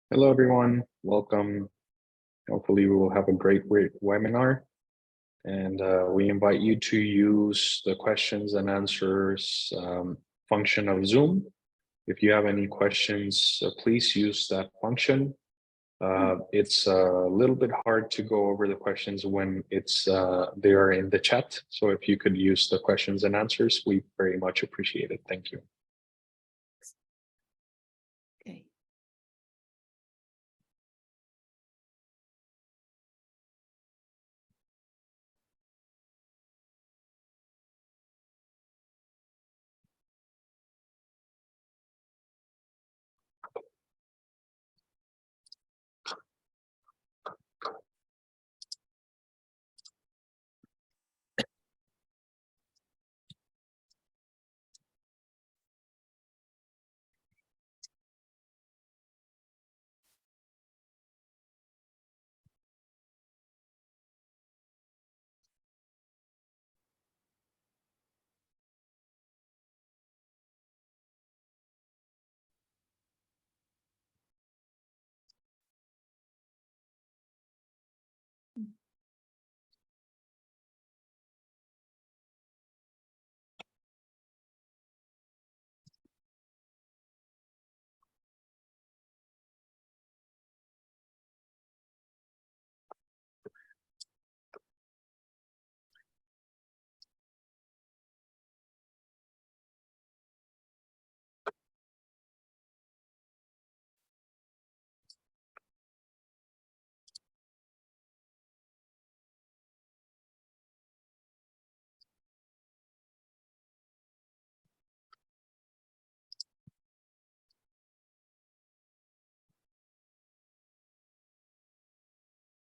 Hello, everyone. Welcome. Hopefully, we will have a great webinar. And we invite you to use the questions and answers function of Zoom. If you have any questions, please use that function. It's a little bit hard to go over the questions when they are in the chat. So if you could use the questions and answers, we very much appreciate it. Thank you. Okay.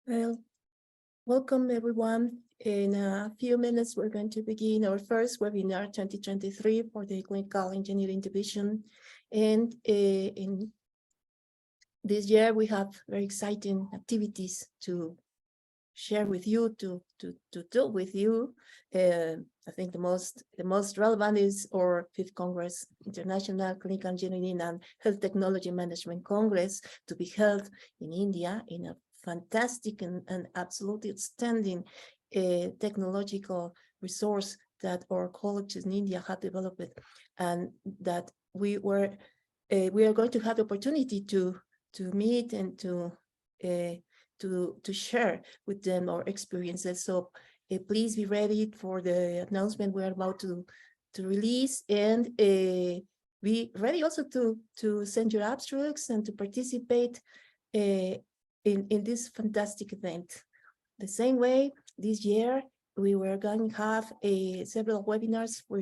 Well, welcome everyone. In a few minutes, we're going to begin our first webinar 2023 for the Clinical Engineering Division. And in this year, we have very exciting activities to share with you, to do with you. I think the most relevant is our 5th Congress, International Clinical Engineering and Health Technology Management Congress, to be held in India in a fantastic and absolutely outstanding technological resource that our colleges in India have developed, and that we are going to have the opportunity to meet and to share with them our experiences. So please be ready for the announcement we're about to release, and be ready also to send your abstracts and to participate in this fantastic event. The same way, this year we were going to have several webinars for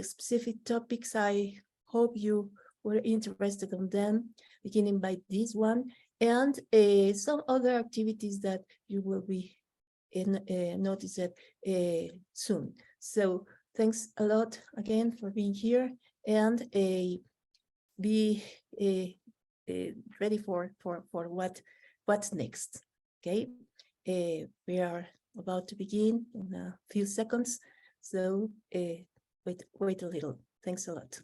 specific topics. I hope you were interested in them, beginning by this one, and some other activities that you will be noticed soon. So thanks a lot again for being here, and be ready for what's next. Okay, we are about to begin in a few seconds, so wait a little. Thanks a lot.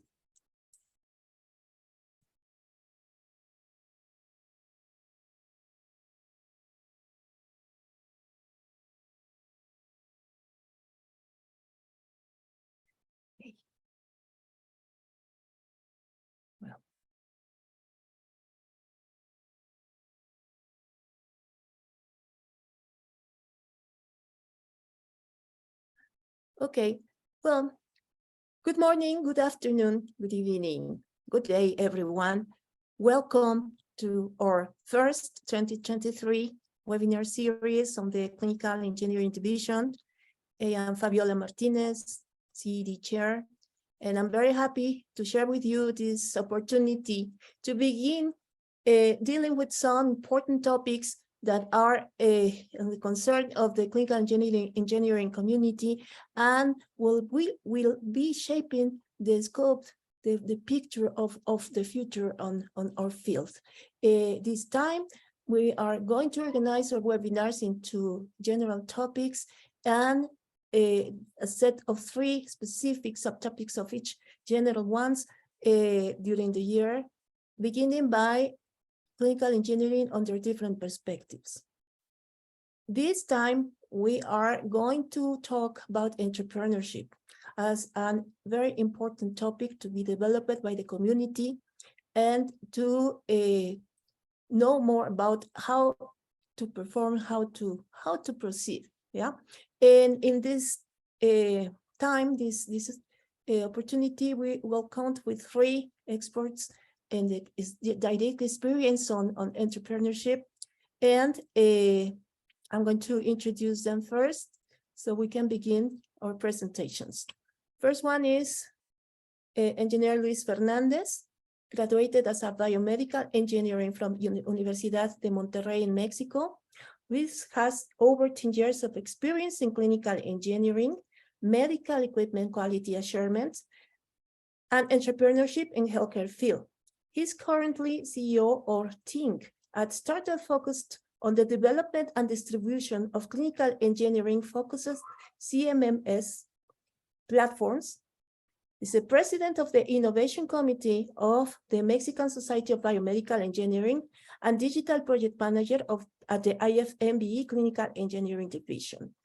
Well. Okay, well, good morning, good afternoon, good evening, good day, everyone. Welcome to our first 2023 webinar series on the Clinical Engineering Division. I am Fabiola Martínez, CED Chair, and I'm very happy to share with you this opportunity to begin dealing with some important topics that are the concern of the clinical engineering community, and will be shaping the scope, the picture of the future on our field. This time, we are going to organize our webinars into general topics and a set of 3 specific subtopics of each general ones during the year, beginning by clinical engineering under different perspectives. This time, we are going to talk about entrepreneurship as a very important topic to be developed by the community and to know more about how to perform, how to proceed. Yeah, and in this time, this opportunity, we will count with 3 experts and the direct experience on entrepreneurship, and I'm going to introduce them first so we can begin our presentations. First one is Engineer Luis Fernández, graduated as a biomedical engineering from Universidad de Monterrey in Mexico. Luis has over 10 years of experience in clinical engineering, medical equipment quality assurance, and entrepreneurship in healthcare field. He's currently CEO of Think, a startup focused on the development and distribution of clinical engineering focuses CMMS platforms. He's the president of the Innovation Committee of the Mexican Society of Biomedical Engineering and digital project manager at the IFMBE Clinical Engineering Division,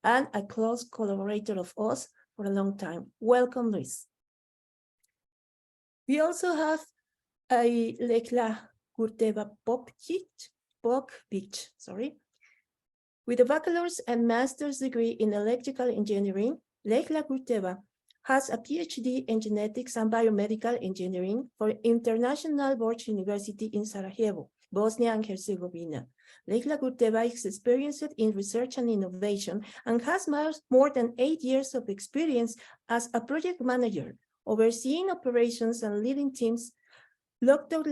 and a close collaborator of us for a long time. Welcome, Luis. We also have Lelja Gurbeta Pokvić, with a bachelor's and master's degree in electrical engineering. Lelja Gurbeta has a PhD in genetics and biomedical engineering from International Board University in Sarajevo, Bosnia and Herzegovina. Lelja Gurbeta is experienced in research and innovation and has more than 8 years of experience as a project manager, overseeing operations and leading teams. Dr.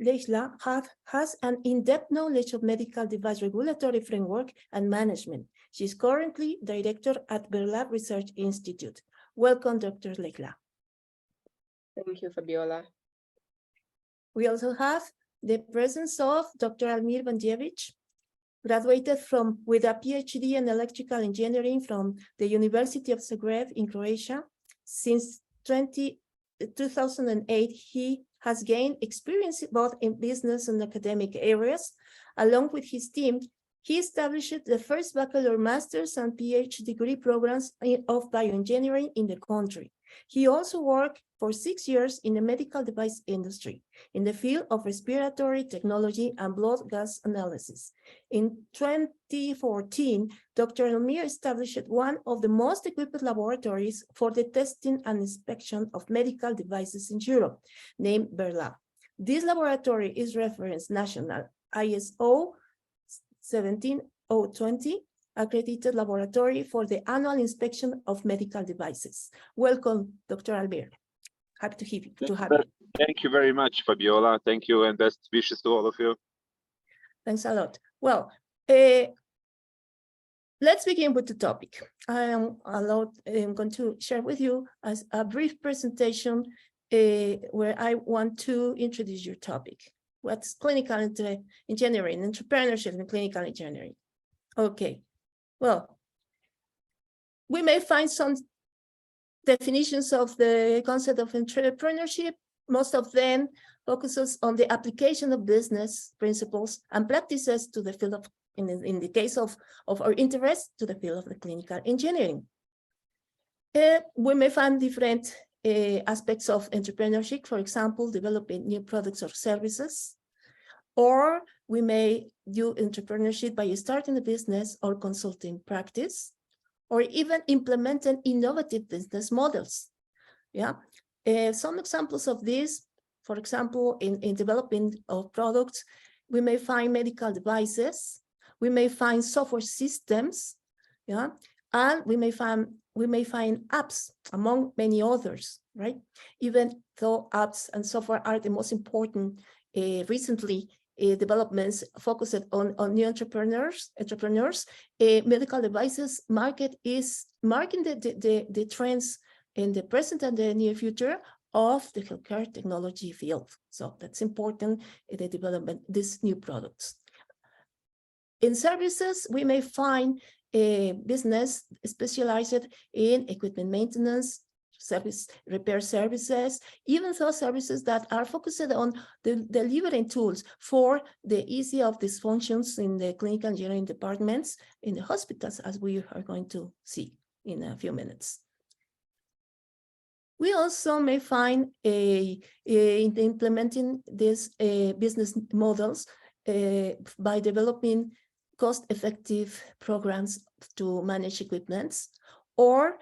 Lelja has an in-depth knowledge of medical device regulatory framework and management. She is currently director at Berlab Research Institute. Welcome, Dr. Lelja. Thank you, Fabiola. We also have the presence of Dr. Almir Badnjević, graduated with a PhD in electrical engineering from the University of Zagreb in Croatia. Since 2008, he has gained experience both in business and academic areas. Along with his team, he established the first bachelor, master's, and PhD degree programs of bioengineering in the country. He also worked for 6 years in the medical device industry in the field of respiratory technology and blood gas analysis. In 2014, Dr. Almir established one of the most equipped laboratories for the testing and inspection of medical devices in Europe, named Berlab. This laboratory is reference national ISO 17020 accredited laboratory for the annual inspection of medical devices. Welcome, Dr. Almir. Happy to have you. Thank you very much, Fabiola. Thank you, and best wishes to all of you. Thanks a lot. Well, let's begin with the topic. I'm going to share with you as a brief presentation where I want to introduce your topic. What's clinical engineering, entrepreneurship in clinical engineering? Okay. Well, we may find some definitions of the concept of entrepreneurship. Most of them focuses on the application of business principles and practices to the field of, in the case of our interest, to the field of the clinical engineering. We may find different aspects of entrepreneurship, for example, developing new products or services, or we may do entrepreneurship by starting a business or consulting practice, or even implementing innovative business models. Yeah, some examples of this, for example, in developing of products, we may find medical devices, we may find software systems, yeah, and we may find apps, among many others, right? Even though apps and software are the most important recently developments focused on new entrepreneurs, medical devices market is marking the trends in the present and the near future of the healthcare technology field. So that's important in the development of these new products. In services, we may find a business specialized in equipment maintenance, service repair services, even those services that are focused on the delivering tools for the easy of these functions in the clinical engineering departments in the hospitals, as we are going to see in a few minutes. We also may find in implementing these business models by developing cost-effective programs to manage equipments, or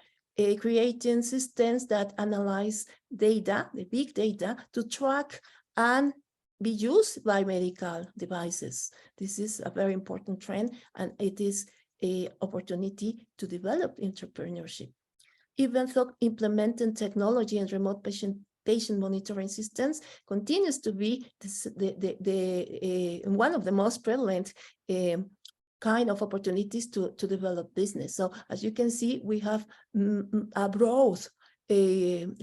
creating systems that analyze data, the big data, to track and be used by medical devices. This is a very important trend, and it is an opportunity to develop entrepreneurship. Even though implementing technology and remote patient monitoring systems continues to be one of the most prevalent kind of opportunities to develop business. So as you can see, we have a broad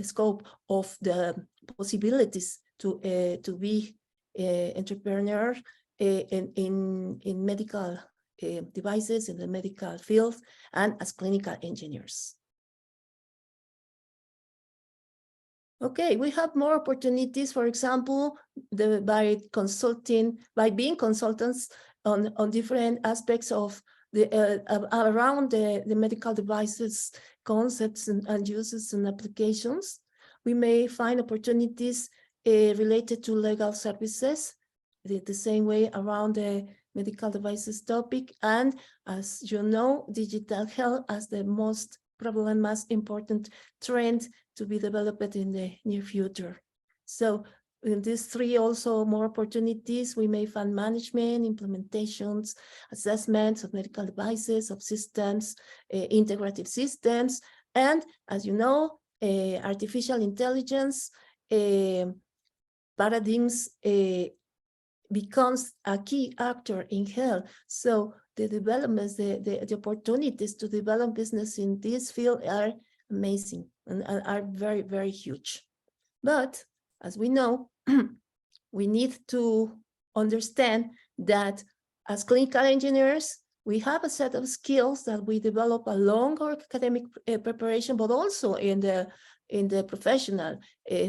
scope of the possibilities to be entrepreneur in medical devices, in the medical field, and as clinical engineers. Okay, we have more opportunities, for example, by being consultants on different aspects of around the medical devices, concepts and uses and applications. We may find opportunities related to legal services, the same way around the medical devices topic, and as you know, digital health as the most prevalent, most important trend to be developed in the near future. So in these three also more opportunities, we may find management, implementations, assessments of medical devices, of systems, integrative systems, and as you know, artificial intelligence paradigms becomes a key actor in health. So the developments, the opportunities to develop business in this field are amazing and are very, very huge. But as we know, we need to understand that as clinical engineers, we have a set of skills that we develop along our academic preparation, but also in the professional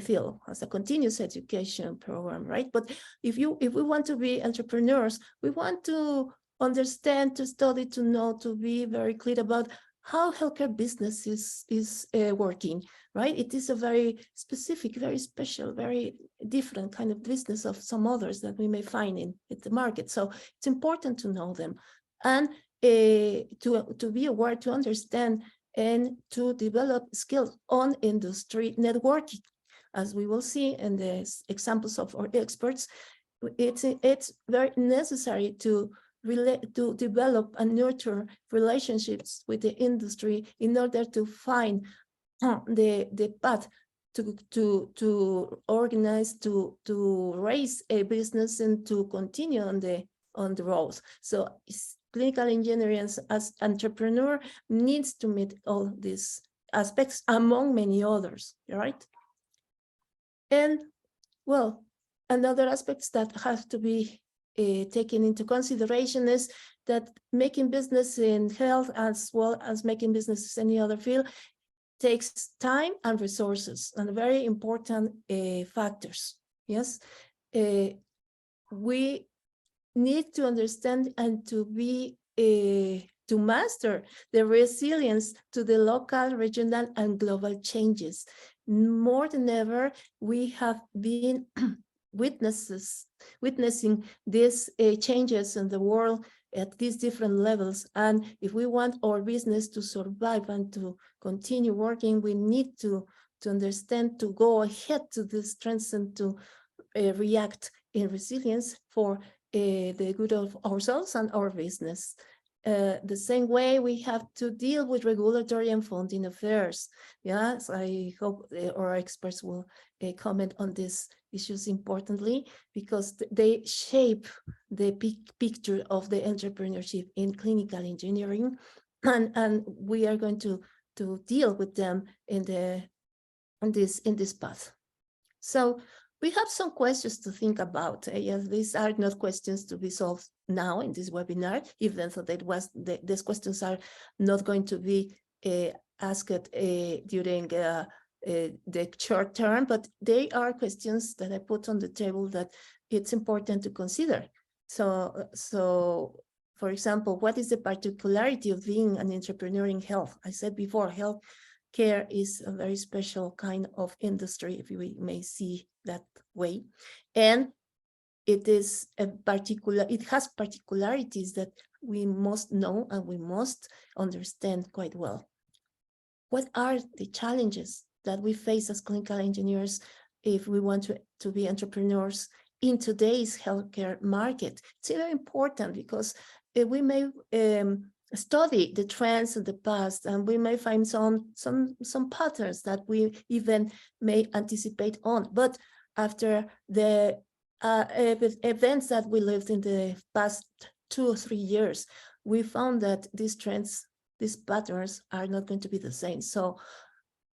field as a continuous education program, right? But if we want to be entrepreneurs, we want to understand, to study, to know, to be very clear about how healthcare business is working, right? It is a very specific, very special, very different kind of business of some others that we may find in the market. So it's important to know them and to be aware, to understand, and to develop skills on industry networking. As we will see in the examples of our experts, it's very necessary to develop and nurture relationships with the industry in order to find the path to organize, to raise a business and to continue on the road. So clinical engineering as entrepreneur needs to meet all these aspects among many others, right? And well, another aspects that have to be taken into consideration is that making business in health as well as making business in any other field takes time and resources, and very important factors. Yes, we need to understand and to be to master the resilience to the local, regional, and global changes. More than ever, we have been witnessing these changes in the world at these different levels. And if we want our business to survive and to continue working, we need to understand, to go ahead to these trends and to react in resilience for the good of ourselves and our business. The same way we have to deal with regulatory and funding affairs. Yes, I hope our experts will comment on these issues importantly, because they shape the big picture of the entrepreneurship in clinical engineering, and we are going to deal with them in this path. So we have some questions to think about. Yes, these are not questions to be solved now in this webinar, even though these questions are not going to be asked during the short term, but they are questions that I put on the table that it's important to consider. So for example, what is the particularity of being an entrepreneur in health? I said before, healthcare is a very special kind of industry, if we may see that way. And it is it has particularities that we must know and we must understand quite well. What are the challenges that we face as clinical engineers if we want to be entrepreneurs in today's healthcare market? It's very important because we may study the trends of the past, and we may find some patterns that we even may anticipate on. But after the events that we lived in the past 2 or 3 years, we found that these trends, these patterns are not going to be the same. So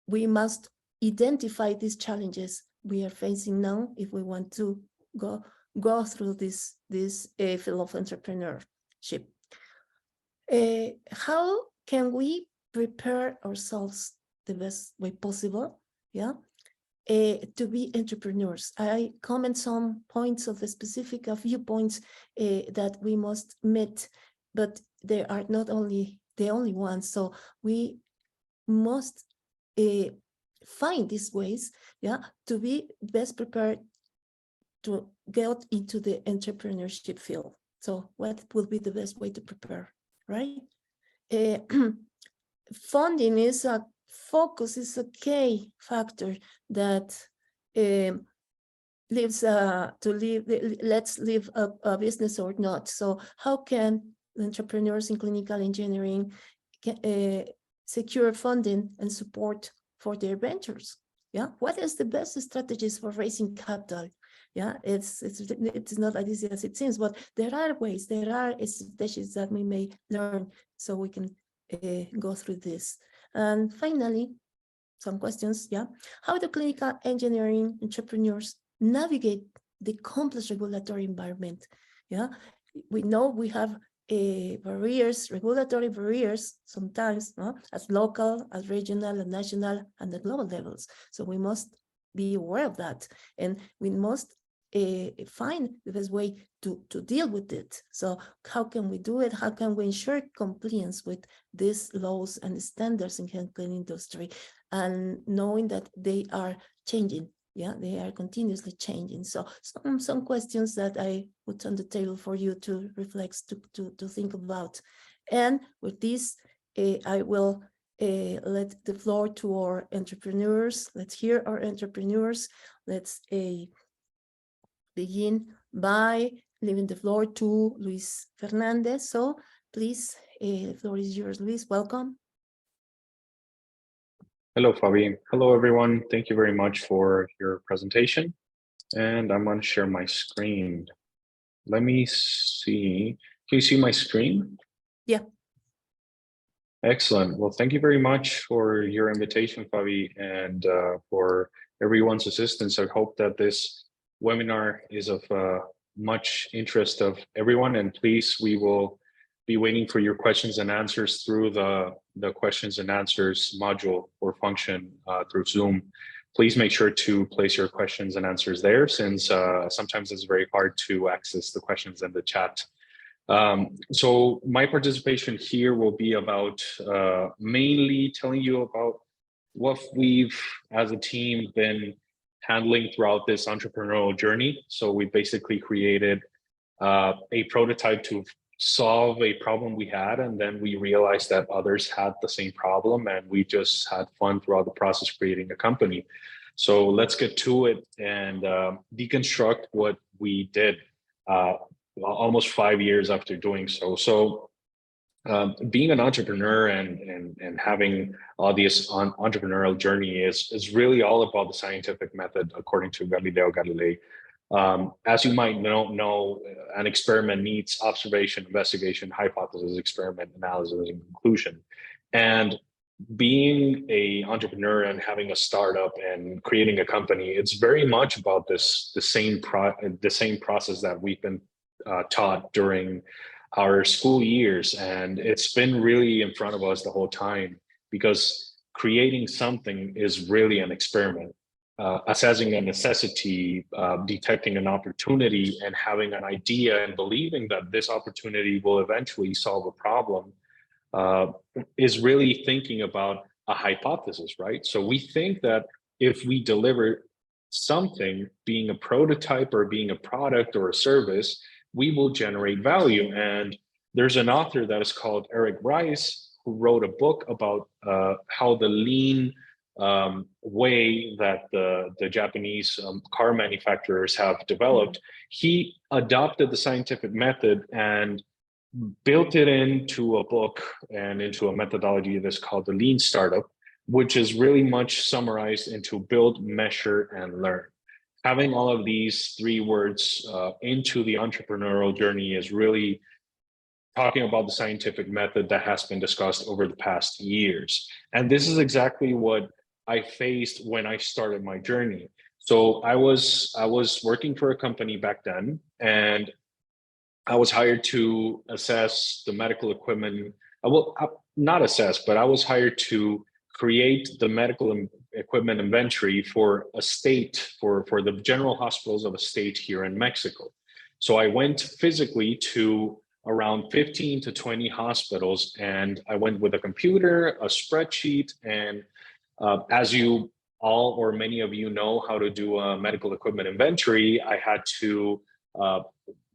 we must identify these challenges we are facing now if we want to go through this field of entrepreneurship. How can we prepare ourselves the best way possible? Yeah. To be entrepreneurs. I comment some points of the specific viewpoints that we must meet, but they are not only the only ones. So we must find these ways, yeah, to be best prepared to get into the entrepreneurship field. So what will be the best way to prepare, right? Funding is a focus, is a key factor that lets live a business or not. So how can entrepreneurs in clinical engineering secure funding and support for their ventures? Yeah, what is the best strategies for raising capital? Yeah, it's not as easy as it seems, but there are ways, there are strategies that we may learn so we can go through this. And finally, some questions, yeah. How do clinical engineering entrepreneurs navigate the complex regulatory environment? Yeah, we know we have regulatory barriers sometimes, as local, as regional, and national, and the global levels. So we must be aware of that, and we must find the best way to deal with it. So how can we do it? How can we ensure compliance with these laws and standards in healthcare industry, and knowing that they are changing? Yeah, they are continuously changing. So some questions that I put on the table for you to reflect, to think about. And with this, I will let the floor to our entrepreneurs. Let's hear our entrepreneurs. Let's begin by leaving the floor to Luis Fernández. So please, the floor is yours, Luis. Welcome. Hello, Fabi. Hello, everyone. Thank you very much for your presentation. And I'm going to share my screen. Let me see. Can you see my screen? Yeah. Excellent. Well, thank you very much for your invitation, Fabi, and for everyone's assistance. I hope that this webinar is of much interest of everyone. And please, we will be waiting for your questions and answers through the questions and answers module or function through Zoom. Please make sure to place your questions and answers there, since sometimes it's very hard to access the questions in the chat. So my participation here will be about mainly telling you about what we've, as a team, been handling throughout this entrepreneurial journey. So we basically created a prototype to solve a problem we had, and then we realized that others had the same problem, and we just had fun throughout the process creating a company. So let's get to it and deconstruct what we did almost 5 years after doing so. So being an entrepreneur and having this entrepreneurial journey is really all about the scientific method, according to Galileo Galilei. As you might know, an experiment needs observation, investigation, hypothesis, experiment, analysis, and conclusion. And being an entrepreneur and having a startup and creating a company, it's very much about the same process that we've been taught during our school years, and it's been really in front of us the whole time, because creating something is really an experiment. Assessing a necessity, detecting an opportunity, and having an idea and believing that this opportunity will eventually solve a problem is really thinking about a hypothesis, right? So we think that if we deliver something, being a prototype or being a product or a service, we will generate value. And there's an author that is called Eric Rice, who wrote a book about how the lean way that the Japanese car manufacturers have developed. He adopted the scientific method and built it into a book and into a methodology that's called the Lean Startup, which is really much summarized into build, measure, and learn. Having all of these three words into the entrepreneurial journey is really talking about the scientific method that has been discussed over the past years. And this is exactly what I faced when I started my journey. So I was working for a company back then, and I was hired to assess the medical equipment. Not assess, but I was hired to create the medical equipment inventory for a state, for the general hospitals of a state here in Mexico. So I went physically to around 15 to 20 hospitals, and I went with a computer, a spreadsheet, and as you all or many of you know how to do a medical equipment inventory, I had to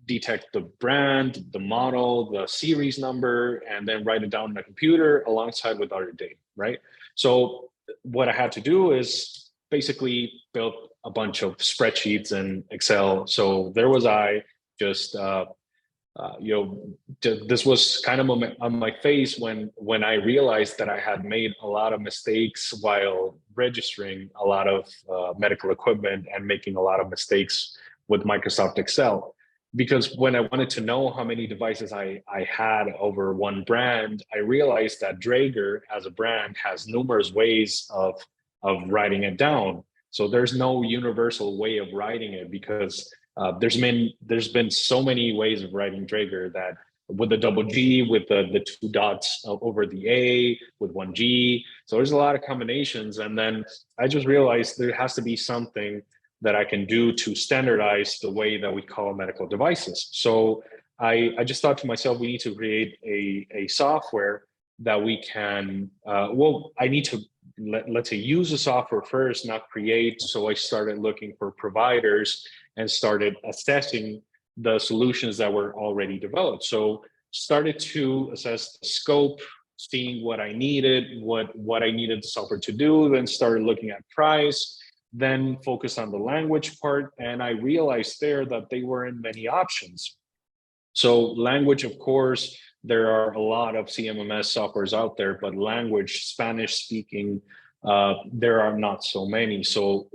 detect the brand, the model, the series number, and then write it down on a computer alongside with other data, right? So what I had to do is basically build a bunch of spreadsheets in Excel. So there was I just, this was kind of on my face when I realized that I had made a lot of mistakes while registering a lot of medical equipment and making a lot of mistakes with Microsoft Excel. Because when I wanted to know how many devices I had over one brand, I realized that Draeger as a brand has numerous ways of writing it down. So there's no universal way of writing it, because there's been so many ways of writing Draeger, that with the double G, with the two dots over the A, with one G. So there's a lot of combinations. And then I just realized there has to be something that I can do to standardize the way that we call medical devices. So I just thought to myself, we need to create a software that we can, I need to, let's say, use the software first, not create. So I started looking for providers and started assessing the solutions that were already developed. So started to assess the scope, seeing what I needed, what I needed the software to do, then started looking at price, then focused on the language part. And I realized there that they weren't many options. So language, of course, there are a lot of CMMS softwares out there, but language, Spanish speaking, there are not so many. So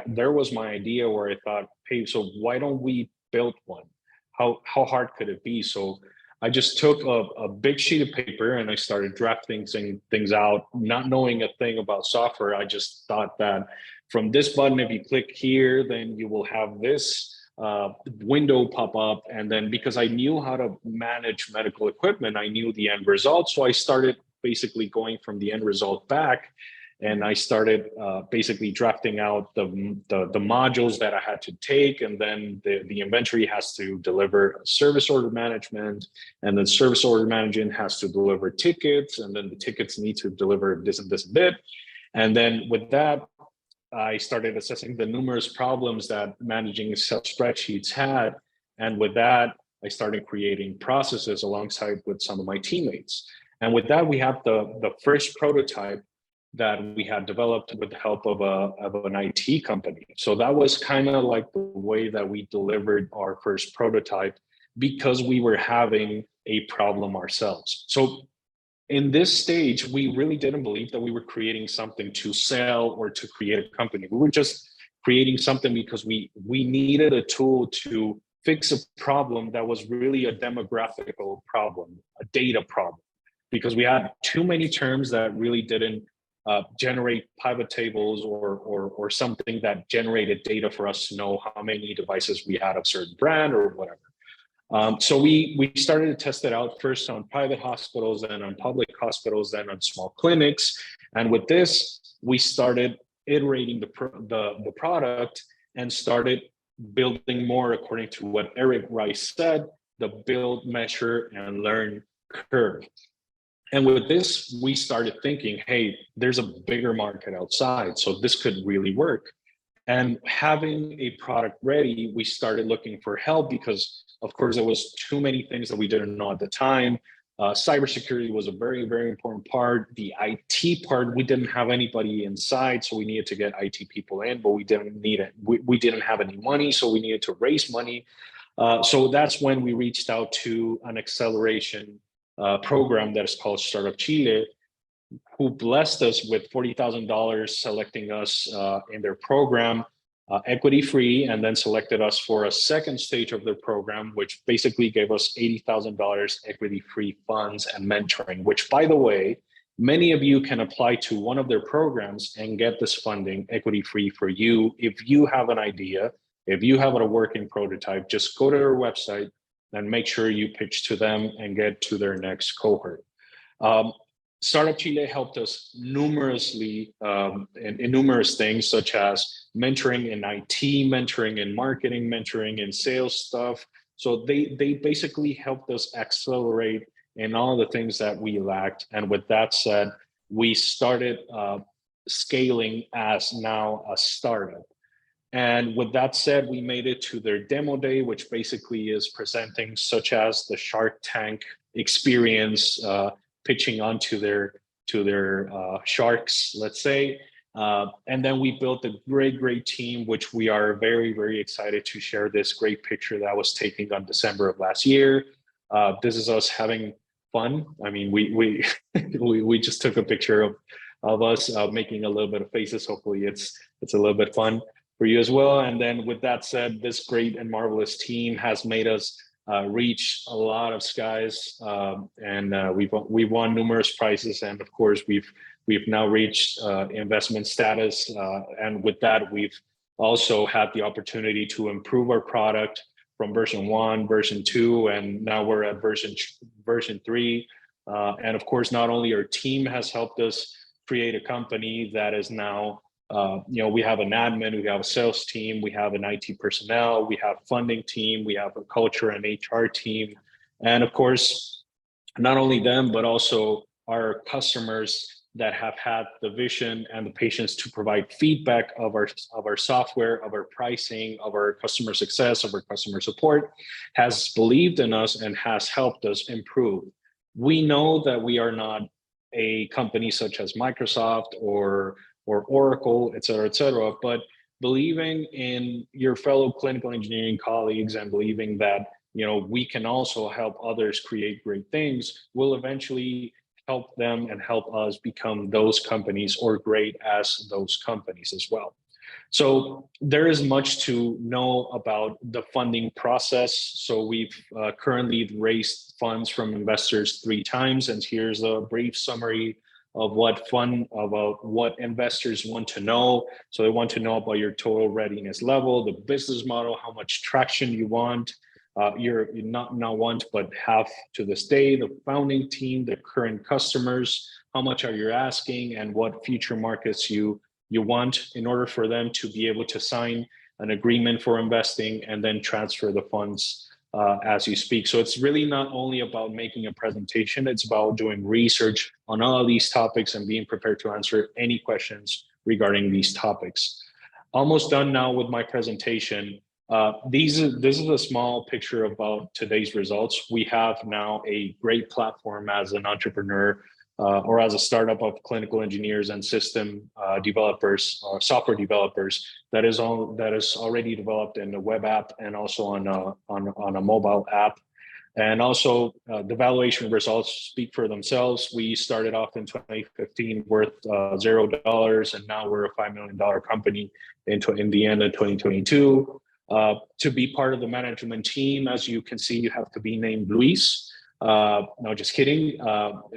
there was my idea where I thought, hey, so why don't we build one? How hard could it be? So I just took a big sheet of paper and I started drafting things out, not knowing a thing about software. I just thought that from this button, if you click here, then you will have this window pop up. And then because I knew how to manage medical equipment, I knew the end result. So I started basically going from the end result back. And I started basically drafting out the modules that I had to take. And then the inventory has to deliver service order management. And then service order management has to deliver tickets. And then the tickets need to deliver this and this and that. And then with that, I started assessing the numerous problems that managing Excel spreadsheets had. And with that, I started creating processes alongside with some of my teammates. And with that, we have the first prototype that we had developed with the help of an IT company. So that was kind of like the way that we delivered our first prototype, because we were having a problem ourselves. So in this stage, we really didn't believe that we were creating something to sell or to create a company. We were just creating something because we needed a tool to fix a problem that was really a demographical problem, a data problem, because we had too many terms that really didn't generate pivot tables or something that generated data for us to know how many devices we had of certain brand or whatever. So we started to test it out first on private hospitals, then on public hospitals, then on small clinics. And with this, we started iterating the product and started building more according to what Eric Rice said, the build, measure, and learn curve. And with this, we started thinking, hey, there's a bigger market outside, so this could really work. And having a product ready, we started looking for help because, of course, there was too many things that we didn't know at the time. Cybersecurity was a very, very important part. The IT part, we didn't have anybody inside, so we needed to get IT people in, but we didn't need it. We didn't have any money, so we needed to raise money. So that's when we reached out to an acceleration program that is called Startup Chile, who blessed us with $40,000, selecting us in their program, equity free, and then selected us for a second stage of their program, which basically gave us $80,000 equity free funds and mentoring, which, by the way, many of you can apply to one of their programs and get this funding equity free for you. If you have an idea, if you have a working prototype, just go to their website and make sure you pitch to them and get to their next cohort. Startup Chile helped us numerously in numerous things, such as mentoring in IT, mentoring in marketing, mentoring in sales stuff. So they basically helped us accelerate in all the things that we lacked. And with that said, we started scaling as now a startup. And with that said, we made it to their demo day, which basically is presenting such as the Shark Tank experience, pitching onto their sharks, let's say. And then we built a great team, which we are very, very excited to share this great picture that was taken on December of last year. This is us having fun. I mean, we just took a picture of us making a little bit of faces. Hopefully it's a little bit fun for you as well. And then with that said, this great and marvelous team has made us reach a lot of skies, and we've won numerous prizes, and of course we've now reached investment status, and with that we've also had the opportunity to improve our product from version 1, version 2, and now we're at version 3. And of course, not only our team has helped us create a company that is now we have an admin, we have a sales team, we have an IT personnel, we have funding team, we have a culture and HR team. And of course, not only them, but also our customers that have had the vision and the patience to provide feedback of our software, of our pricing, of our customer success, of our customer support, has believed in us and has helped us improve. We know that we are not a company such as Microsoft or Oracle, et cetera, but believing in your fellow clinical engineering colleagues and believing that we can also help others create great things will eventually help them and help us become those companies or great as those companies as well. So there is much to know about the funding process. So we've currently raised funds from investors 3 times, and here's a brief summary of what investors want to know. So they want to know about your total readiness level, the business model, how much traction you want, you're not want, but have to this day, the founding team, the current customers, how much are you asking, and what future markets you want in order for them to be able to sign an agreement for investing and then transfer the funds as you speak. So it's really not only about making a presentation, it's about doing research on all of these topics and being prepared to answer any questions regarding these topics. Almost done now with my presentation. This is a small picture about today's results. We have now a great platform as an entrepreneur or as a startup of clinical engineers and system developers, software developers that is already developed in a web app and also on a mobile app. And also the valuation results speak for themselves. We started off in 2015 worth $0, and now we're a $5 million company in the end of 2022. To be part of the management team, as you can see, you have to be named Luis. No, just kidding.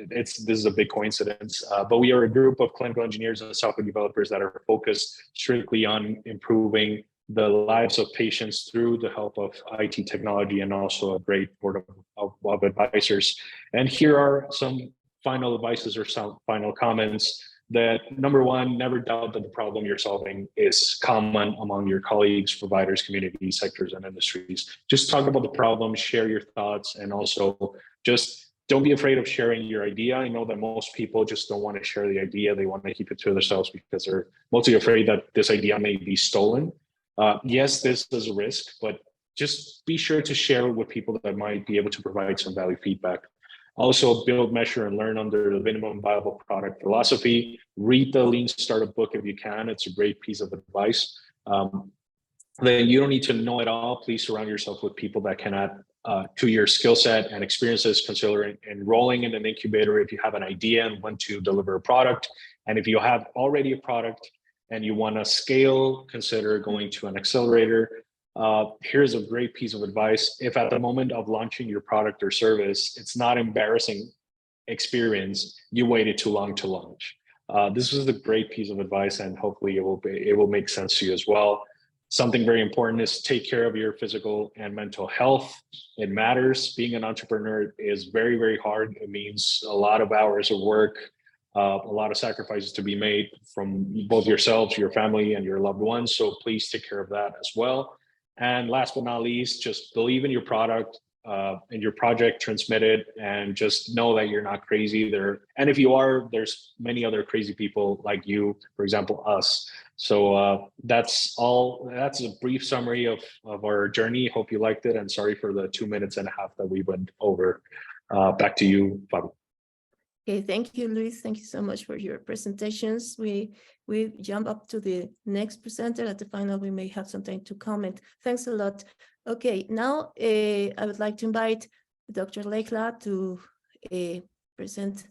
This is a big coincidence, but we are a group of clinical engineers and software developers that are focused strictly on improving the lives of patients through the help of IT technology and also a great board of advisors. And here are some final advices or some final comments. that number one, never doubt that the problem you're solving is common among your colleagues, providers, community sectors, and industries. Just talk about the problem, share your thoughts, and also just don't be afraid of sharing your idea. I know that most people just don't want to share the idea. They want to keep it to themselves because they're mostly afraid that this idea may be stolen. Yes, this is a risk, but just be sure to share it with people that might be able to provide some value feedback. Also, build, measure, and learn under the minimum viable product philosophy. Read the Lean Startup book if you can. It's a great piece of advice. Then you don't need to know it all. Please surround yourself with people that can add to your skill set and experiences. Consider enrolling in an incubator if you have an idea and want to deliver a product. And if you have already a product and you want to scale, consider going to an accelerator. Here's a great piece of advice. If at the moment of launching your product or service, it's not embarrassing experience, you waited too long to launch. This is a great piece of advice, and hopefully it will make sense to you as well. Something very important is take care of your physical and mental health. It matters. Being an entrepreneur is very, very hard. It means a lot of hours of work, a lot of sacrifices to be made from both yourselves, your family, and your loved ones. So please take care of that as well. And last but not least, just believe in your product and your project, transmit it, and just know that you're not crazy there. And if you are, there's many other crazy people like you, for example, us. So that's all. That's a brief summary of our journey. Hope you liked it, and sorry for the 2.5 minutes that we went over. Back to you, Fabio. Okay, thank you, Luis. Thank you so much for your presentations. We jump up to the next presenter. At the final, we may have some time to comment. Thanks a lot. Okay, now I would like to invite Dr. Lelja to present.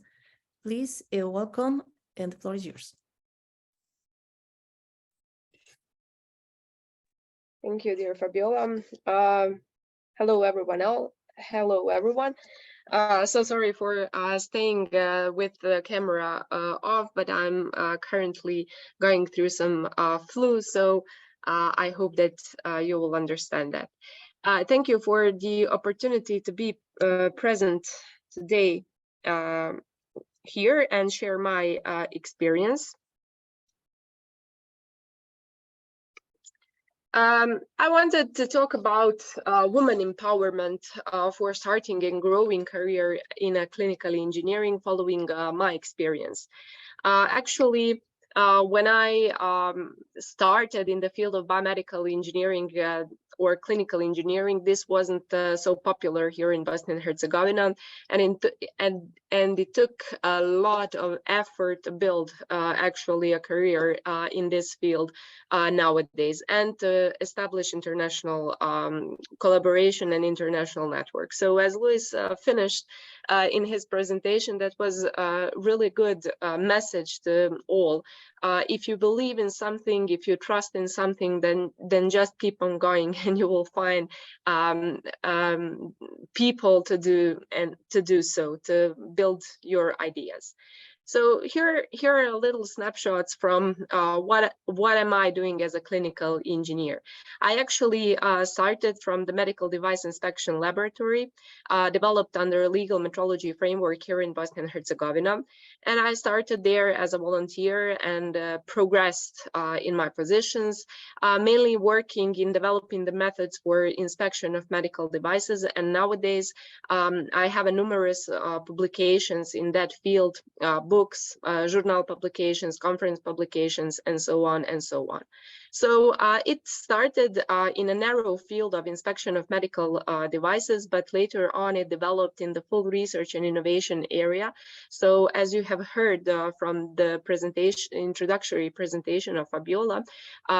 Please, welcome, and the floor is yours. Thank you, dear Fabiola. Hello, everyone. Hello, everyone. So sorry for staying with the camera off, but I'm currently going through some flu, so I hope that you will understand that. Thank you for the opportunity to be present today here and share my experience. I wanted to talk about women empowerment for starting and growing career in clinical engineering following my experience. Actually, when I started in the field of biomedical engineering or clinical engineering, this wasn't so popular here in Bosnia and Herzegovina, and it took a lot of effort to build actually a career in this field nowadays, and to establish international collaboration and international networks. So as Luis finished in his presentation, that was a really good message to all. If you believe in something, if you trust in something, then just keep on going, and you will find people to do so, to build your ideas. So here are little snapshots from what am I doing as a clinical engineer. I actually started from the medical device inspection laboratory, developed under a legal metrology framework here in Bosnia and Herzegovina. And I started there as a volunteer and progressed in my positions, mainly working in developing the methods for inspection of medical devices. And nowadays, I have numerous publications in that field, books, journal publications, conference publications, and so on and so on. So it started in a narrow field of inspection of medical devices, but later on it developed in the full research and innovation area. So as you have heard from the introductory presentation of Fabiola,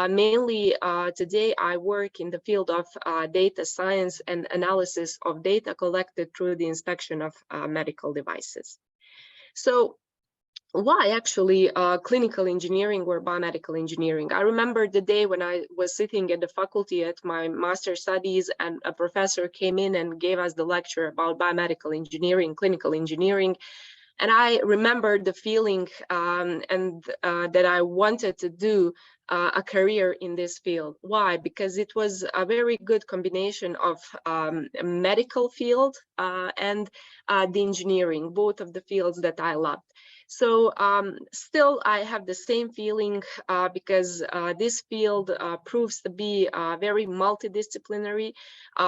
mainly today I work in the field of data science and analysis of data collected through the inspection of medical devices. So why actually clinical engineering or biomedical engineering? I remember the day when I was sitting at the faculty at my master's studies, and a professor came in and gave us the lecture about biomedical engineering, clinical engineering. And I remember the feeling that I wanted to do a career in this field. Why? Because it was a very good combination of a medical field and the engineering, both of the fields that I loved. So still, I have the same feeling because this field proves to be very multidisciplinary,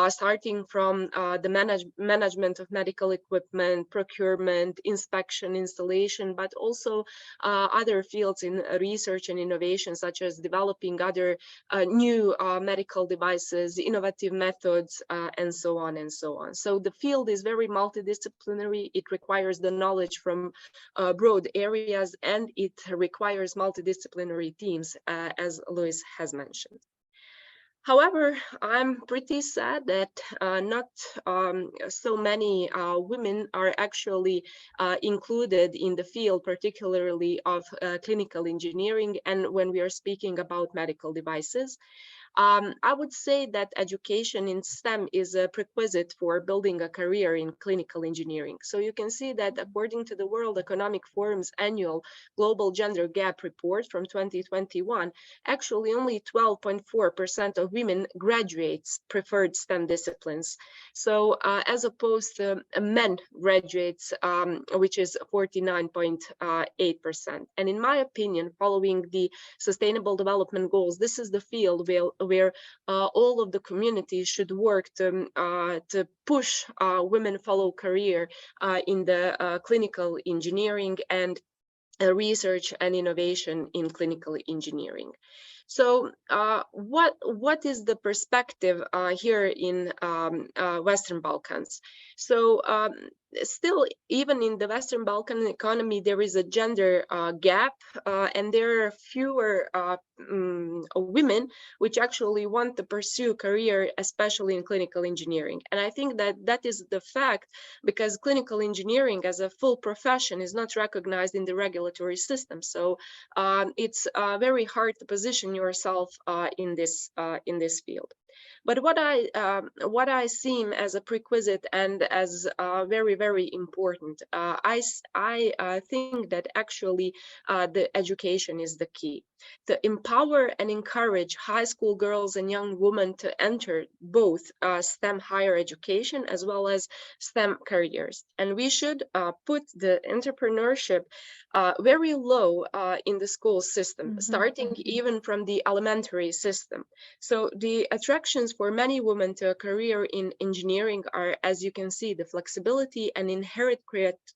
starting from the management of medical equipment, procurement, inspection, installation, but also other fields in research and innovation, such as developing other new medical devices, innovative methods, and so on and so on. So the field is very multidisciplinary. It requires the knowledge from broad areas, and it requires multidisciplinary teams, as Luis has mentioned. However, I'm pretty sad that not so many women are actually included in the field, particularly of clinical engineering, and when we are speaking about medical devices. I would say that education in STEM is a prerequisite for building a career in clinical engineering. So you can see that according to the World Economic Forum's annual Global Gender Gap Report from 2021, actually only 12.4% of women graduates preferred STEM disciplines. So as opposed to men graduates, which is 49.8%. And in my opinion, following the Sustainable Development Goals, this is the field where all of the communities should work to push women follow career in the clinical engineering and research and innovation in clinical engineering. So what is the perspective here in Western Balkans? So still, even in the Western Balkan economy, there is a gender gap, and there are fewer women which actually want to pursue career, especially in clinical engineering. And I think that that is the fact because clinical engineering as a full profession is not recognized in the regulatory system. So it's very hard to position yourself in this field. But what I see as a prerequisite and as very, very important, I think that actually the education is the key. To empower and encourage high school girls and young women to enter both STEM higher education as well as STEM careers. And we should put the entrepreneurship very low in the school system, starting even from the elementary system. So the attractions for many women to a career in engineering are, as you can see, the flexibility and inherent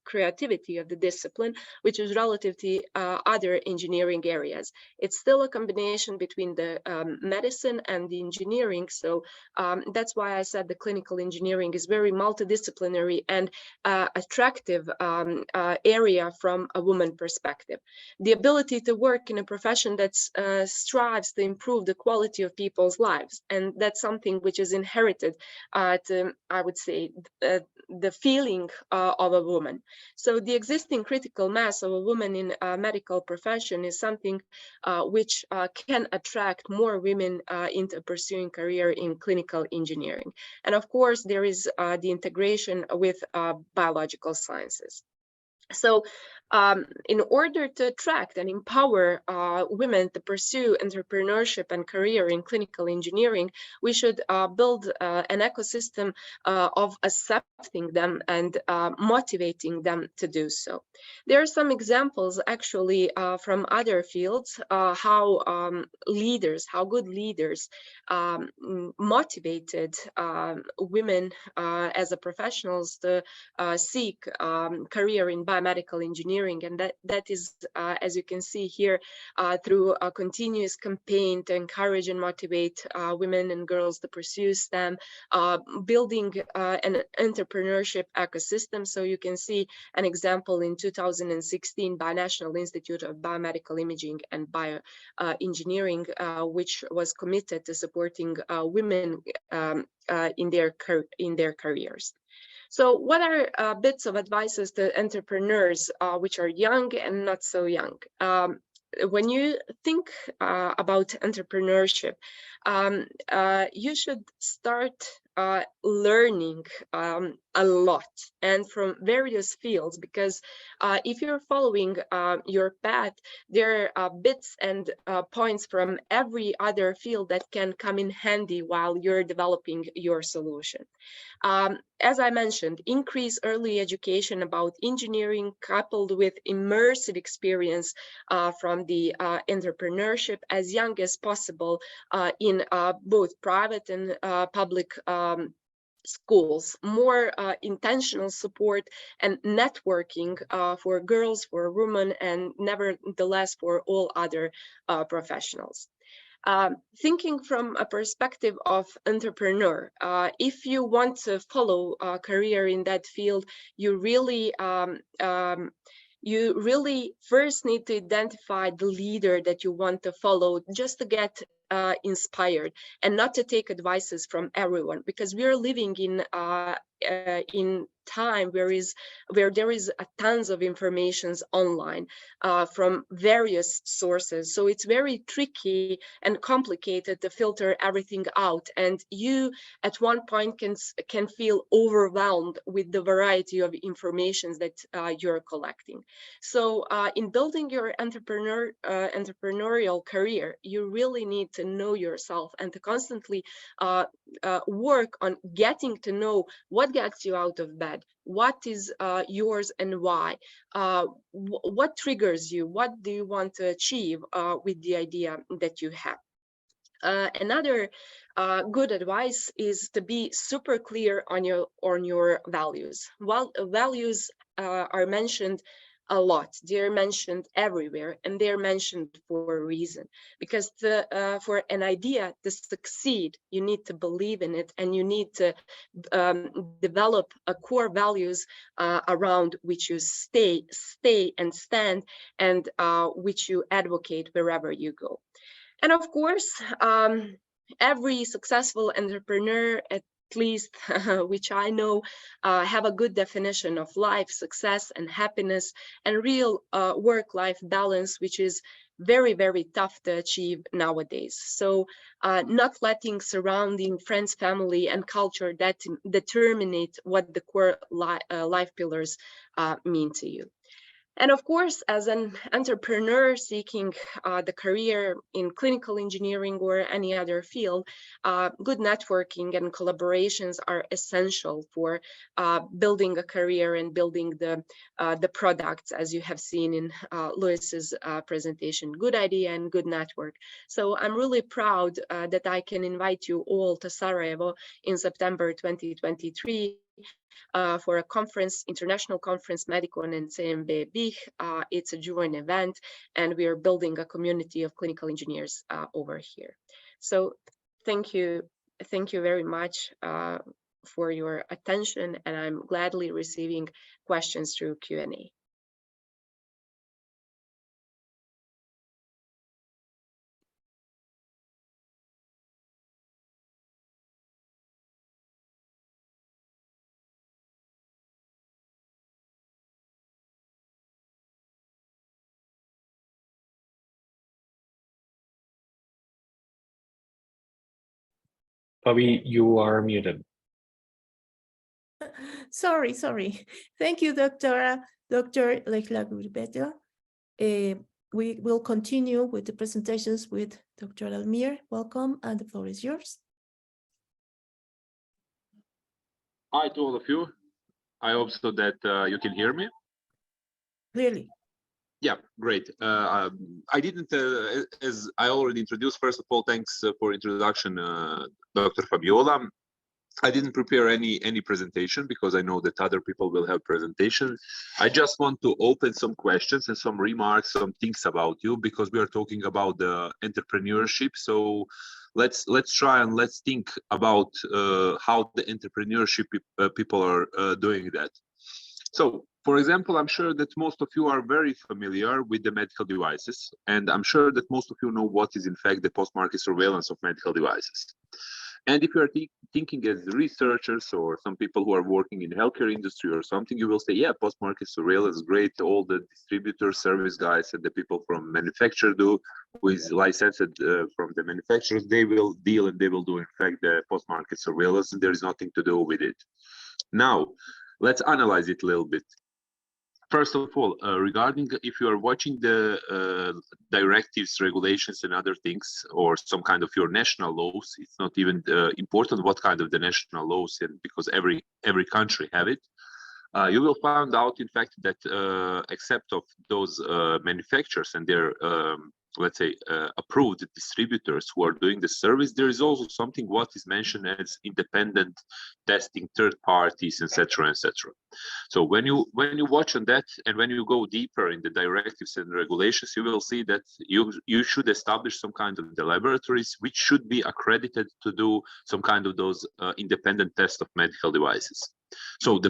creativity of the discipline, which is relative to other engineering areas. It's still a combination between the medicine and the engineering. So that's why I said the clinical engineering is very multidisciplinary and attractive area from a woman perspective. The ability to work in a profession that strives to improve the quality of people's lives. And that's something which is inherited to, I would say, the feeling of a woman. So the existing critical mass of a woman in a medical profession is something which can attract more women into pursuing career in clinical engineering. And of course, there is the integration with biological sciences. So in order to attract and empower women to pursue entrepreneurship and career in clinical engineering, we should build an ecosystem of accepting them and motivating them to do so. There are some examples actually from other fields, how good leaders motivated women as a professionals to seek career in biomedical engineering, and that is, as you can see here, through a continuous campaign to encourage and motivate women and girls to pursue STEM, building an entrepreneurship ecosystem. So you can see an example in 2016 by National Institute of Biomedical Imaging and Bioengineering, which was committed to supporting women in their careers. So what are bits of advices to entrepreneurs which are young and not so young? When you think about entrepreneurship, you should start learning a lot, and from various fields, because if you're following your path, there are bits and points from every other field that can come in handy while you're developing your solution. As I mentioned, increase early education about engineering coupled with immersive experience from the entrepreneurship as young as possible in both private and public schools, more intentional support and networking for girls, for women, and nevertheless for all other professionals. Thinking from a perspective of entrepreneur, if you want to follow a career in that field, you really first need to identify the leader that you want to follow, just to get inspired and not to take advices from everyone, because we are living in time where there is tons of informations online from various sources. So it's very tricky and complicated to filter everything out, and you at one point can feel overwhelmed with the variety of information that you're collecting. So in building your entrepreneurial career, you really need to know yourself and to constantly work on getting to know what gets you out of bed, what is yours and why, what triggers you, what do you want to achieve with the idea that you have. Another good advice is to be super clear on your values. Well, values are mentioned a lot. They're mentioned everywhere, and they're mentioned for a reason. Because for an idea to succeed, you need to believe in it, and you need to develop a core values around which you stay and stand, and which you advocate wherever you go. And of course, every successful entrepreneur, at least which I know, have a good definition of life, success, and happiness, and real work-life balance, which is very, very tough to achieve nowadays. So not letting surrounding friends, family, and culture that determine what the core life pillars mean to you. And of course, as an entrepreneur seeking the career in clinical engineering or any other field, good networking and collaborations are essential for building a career and building the products, as you have seen in Luis's presentation. Good idea and good network. So I'm really proud that I can invite you all to Sarajevo in September 2023. For a conference, international conference, Medicon and IFMBE-CED. It's a joint event, and we are building a community of clinical engineers over here. So thank you very much for your attention, and I'm gladly receiving questions through Q&A. Fabi, you are muted. Sorry. Thank you, Dr. Lelja Gurbeta. We will continue with the presentations with Dr. Almir. Welcome, and the floor is yours. Hi to all of you. I hope so that you can hear me. Clearly. Yeah, great. I didn't, as I already introduced, first of all, thanks for introduction, Dr. Fabiola. I didn't prepare any presentation because I know that other people will have presentation. I just want to open some questions and some remarks, some things about you, because we are talking about the entrepreneurship. So let's try and let's think about how the entrepreneurship people are doing that. So, for example, I'm sure that most of you are very familiar with the medical devices, and I'm sure that most of you know what is in fact the post-market surveillance of medical devices. And if you are thinking as researchers or some people who are working in healthcare industry or something, you will say, yeah, post-market surveillance is great. All the distributors, service guys, and the people from manufacturer do, who is licensed from the manufacturers, they will deal and they will do, in fact, the post-market surveillance, and there is nothing to do with it. Now, let's analyze it a little bit. First of all, regarding if you are watching the directives, regulations, and other things, or some kind of your national laws, it's not even important what kind of the national laws, and because every country have it. You will find out, in fact, that except of those manufacturers and their let's say approved distributors who are doing the service, there is also something what is mentioned as independent testing, third parties, etc., etc. So when you watch on that, and when you go deeper in the directives and regulations, you will see that you should establish some kind of the laboratories which should be accredited to do some kind of those independent tests of medical devices. So the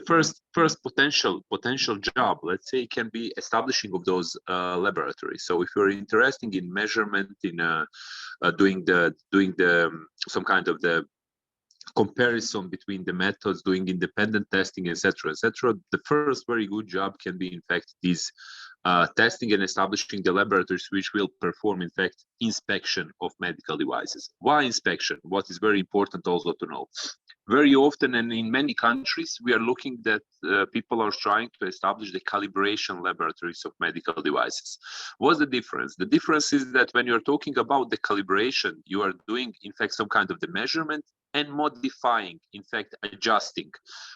first potential job, let's say, can be establishing of those laboratories. So if you're interested in measurement, in doing some kind of the comparison between the methods, doing independent testing, etc., etc., the first very good job can be, in fact, these testing and establishing the laboratories which will perform, in fact, inspection of medical devices. Why inspection? What is very important also to know. Very often, and in many countries, we are looking that people are trying to establish the calibration laboratories of medical devices. What's the difference? The difference is that when you're talking about the calibration, you are doing, in fact, some kind of the measurement and modifying, in fact, adjusting.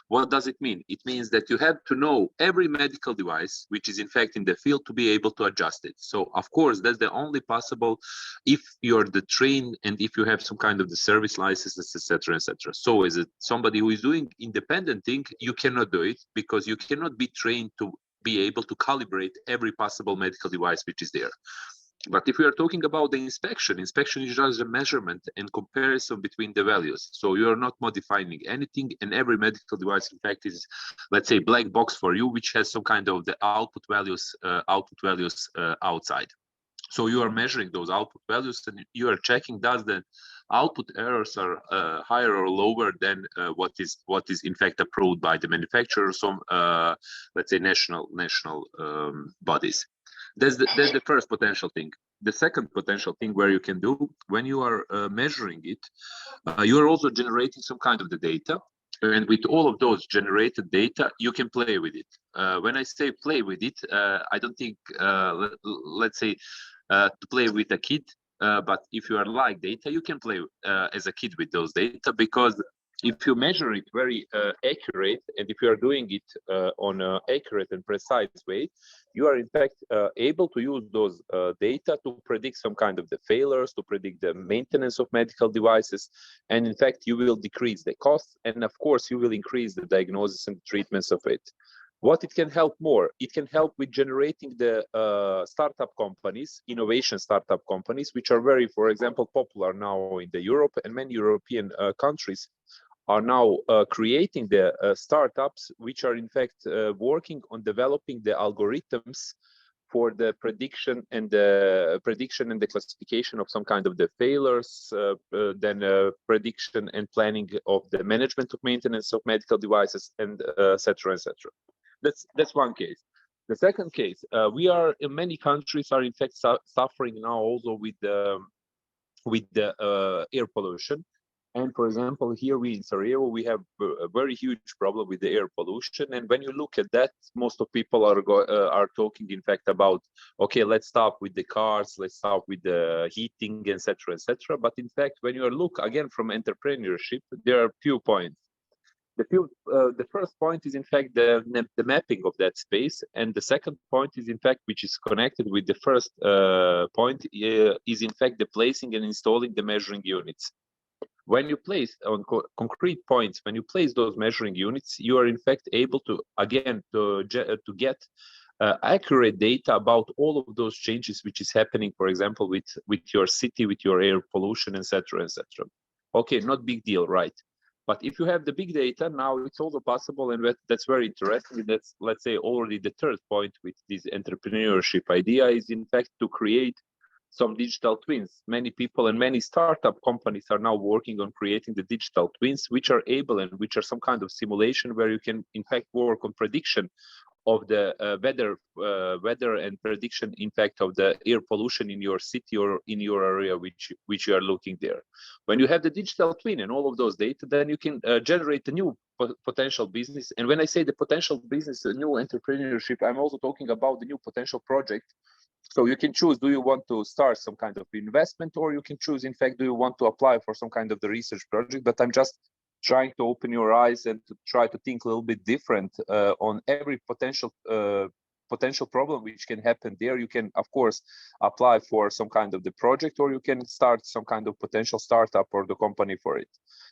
What does it mean? It means that you have to know every medical device, which is in fact in the field, to be able to adjust it. So of course, that's the only possible if you're the trained and if you have some kind of the service licenses, etc., etc. So as somebody who is doing independent thing, you cannot do it because you cannot be trained to be able to calibrate every possible medical device which is there. But if we are talking about the inspection is just a measurement and comparison between the values. So you are not modifying anything, and every medical device, in fact, is, let's say, black box for you, which has some kind of the output values outside. So you are measuring those output values, and you are checking does the output errors are higher or lower than what is in fact approved by the manufacturer, some let's say national bodies. That's the first potential thing. The second potential thing where you can do when you are measuring it, you are also generating some kind of the data. And with all of those generated data, you can play with it. When I say play with it, I don't think, let's say, to play with a kid, but if you are like data, you can play as a kid with those data, because if you measure it very accurate, and if you are doing it on an accurate and precise way, you are in fact able to use those data to predict some kind of the failures, to predict the maintenance of medical devices, and in fact you will decrease the costs, and of course you will increase the diagnosis and treatments of it. What it can help more? It can help with generating the startup companies, innovation startup companies, which are very, for example, popular now in the Europe, and many European countries are now creating the startups, which are in fact working on developing the algorithms for the prediction and the classification of some kind of the failures, then prediction and planning of the management of maintenance of medical devices, and etc., etc. That's one case. The second case, we are in many countries are in fact suffering now also with the air pollution. And for example, here in Sarajevo, we have a very huge problem with the air pollution. And when you look at that, most of people are talking, in fact, about, okay, let's stop with the cars, let's stop with the heating, etc., etc. But in fact, when you look again from entrepreneurship, there are few points. The first point is in fact the mapping of that space, and the second point is in fact, which is connected with the first point, is in fact the placing and installing the measuring units. When you place on concrete points, when you place those measuring units, you are in fact able to, again, to get accurate data about all of those changes which is happening, for example, with your city, with your air pollution, etc., etc. Okay, not big deal, right? But if you have the big data, now it's also possible, and that's very interesting. That's, let's say, already the third point with this entrepreneurship idea is in fact to create some digital twins. Many people and many startup companies are now working on creating the digital twins, which are able and which are some kind of simulation where you can in fact work on prediction of the weather and prediction, in fact, of the air pollution in your city or in your area which you are looking there. When you have the digital twin and all of those data, then you can generate a new potential business. And when I say the potential business, a new entrepreneurship, I'm also talking about the new potential project. So you can choose, do you want to start some kind of investment, or you can choose, in fact, do you want to apply for some kind of the research project? But I'm just trying to open your eyes and to try to think a little bit different on every potential problem which can happen there. You can, of course, apply for some kind of the project, or you can start some kind of potential startup or the company for it.